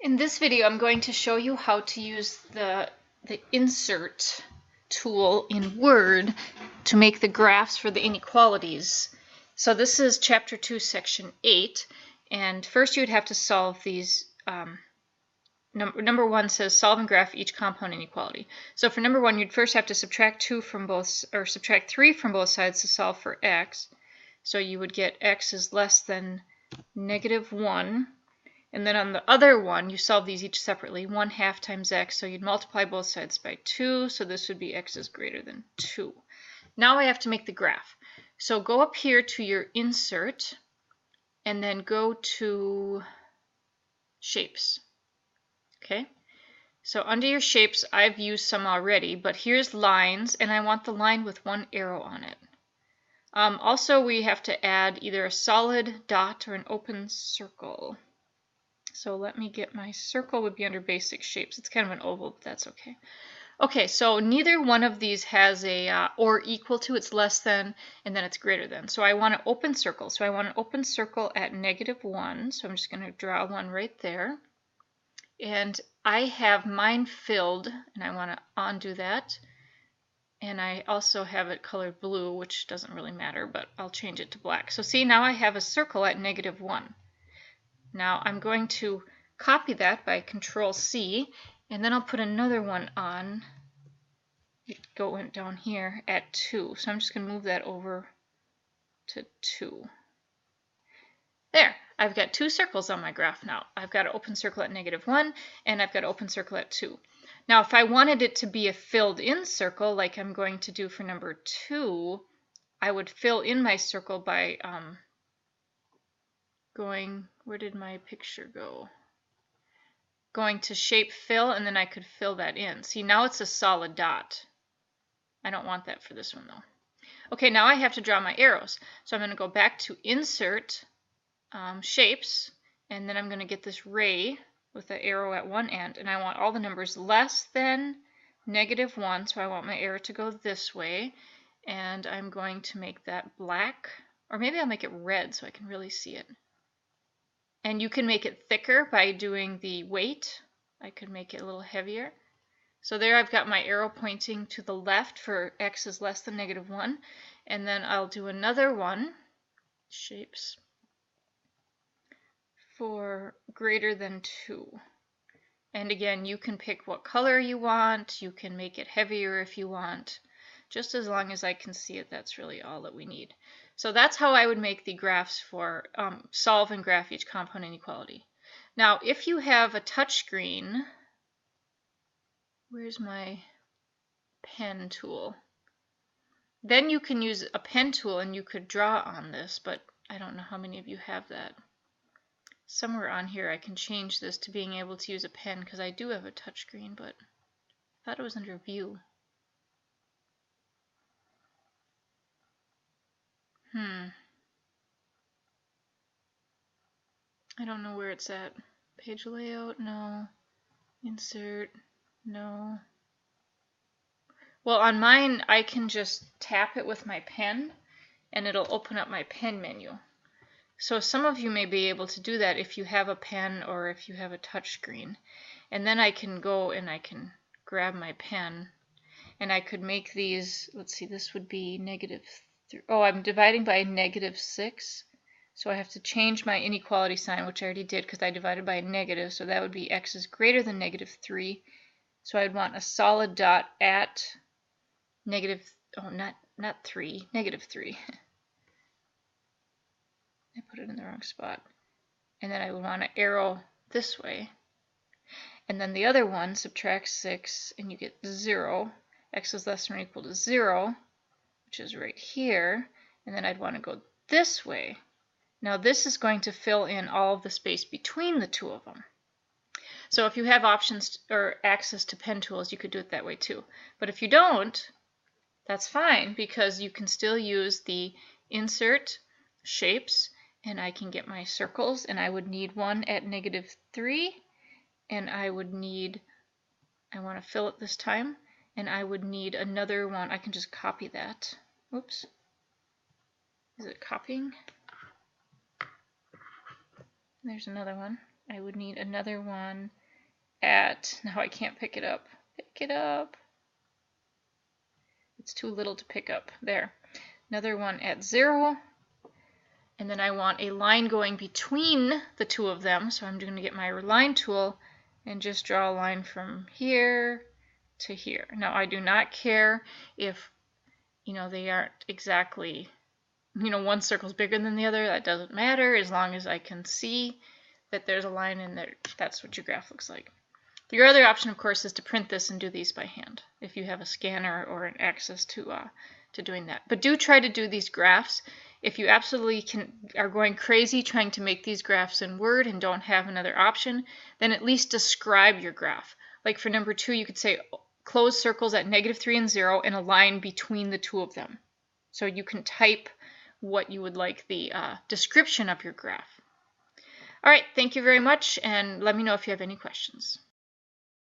In this video, I'm going to show you how to use the insert tool in Word to make the graphs for the inequalities. So this is Chapter 2, Section 8, and first you would have to solve these. Number 1 says solve and graph each compound inequality. So for number 1, you'd first have to subtract 3 from both sides to solve for x. So you would get x is less than -1. And then on the other one, you solve these each separately. 1/2 times x, so you'd multiply both sides by 2, so this would be x is greater than 2. Now I have to make the graph. So go up here to your insert, and then go to shapes. Okay? So under your shapes, I've used some already, but here's lines, and I want the line with one arrow on it. Also, we have to add either a solid dot or an open circle. So let me get my circle would be under basic shapes. It's kind of an oval, but that's okay. Okay, so neither one of these has a or equal to, it's less than, and then it's greater than. So I want an open circle. So I want an open circle at -1. So I'm just going to draw one right there. And I have mine filled, and I want to undo that. And I also have it colored blue, which doesn't really matter, but I'll change it to black. So see, now I have a circle at -1. Now I'm going to copy that by Control-C, and then I'll put another one on, going down here at 2. So I'm just going to move that over to 2. There, I've got 2 circles on my graph now. I've got an open circle at -1, and I've got an open circle at 2. Now if I wanted it to be a filled-in circle, like I'm going to do for number 2, I would fill in my circle by where did my picture go? Going to shape fill, and then I could fill that in. See, now it's a solid dot. I don't want that for this one though. Okay, now I have to draw my arrows. So I'm going to go back to insert shapes, and then I'm going to get this ray with the arrow at one end, and I want all the numbers less than -1, so I want my arrow to go this way, and I'm going to make that black, or maybe I'll make it red so I can really see it. And you can make it thicker by doing the weight. I could make it a little heavier. So there I've got my arrow pointing to the left for x is less than -1. And then I'll do another one, shapes, for greater than 2. And again, you can pick what color you want. You can make it heavier if you want. Just as long as I can see it, that's really all that we need. So that's how I would make the graphs for solve and graph each compound inequality. Now, if you have a touchscreen, where's my pen tool? Then you can use a pen tool and you could draw on this, but I don't know how many of you have that. Somewhere on here I can change this to being able to use a pen because I do have a touchscreen, but I thought it was under view. I don't know where it's at. Page layout, no. Insert, no. Well, on mine, I can just tap it with my pen, and it'll open up my pen menu. So some of you may be able to do that if you have a pen or if you have a touch screen. And then I can go and I can grab my pen, and I could make these, let's see, this would be -3. Oh, I'm dividing by -6. So I have to change my inequality sign, which I already did because I divided by a negative. So that would be x is greater than -3. So I'd want a solid dot at not 3, -3. I put it in the wrong spot. And then I would want to arrow this way. And then the other one, subtract 6, and you get 0. X is less than or equal to 0, which is right here. And then I'd want to go this way. Now this is going to fill in all of the space between the two of them. So if you have options or access to pen tools, you could do it that way too. But if you don't, that's fine because you can still use the insert shapes, and I can get my circles, and I would need one at -3, and I want to fill it this time, and I would need another one. I can just copy that. Oops. Is it copying? There's another one. I would need another one at, now I can't pick it up. Pick it up. It's too little to pick up. There. Another one at 0. And then I want a line going between the two of them. So I'm going to get my line tool and just draw a line from here to here. Now I do not care if, they aren't exactly, one circle's bigger than the other. That doesn't matter as long as I can see that there's a line in there. That's what your graph looks like. Your other option, of course, is to print this and do these by hand if you have a scanner or an access to doing that. But do try to do these graphs. If you absolutely are going crazy trying to make these graphs in Word and don't have another option, then at least describe your graph. Like for number 2, you could say close circles at -3 and 0 and a line between the two of them. So you can type what you would like the description of your graph. All right, thank you very much, and let me know if you have any questions.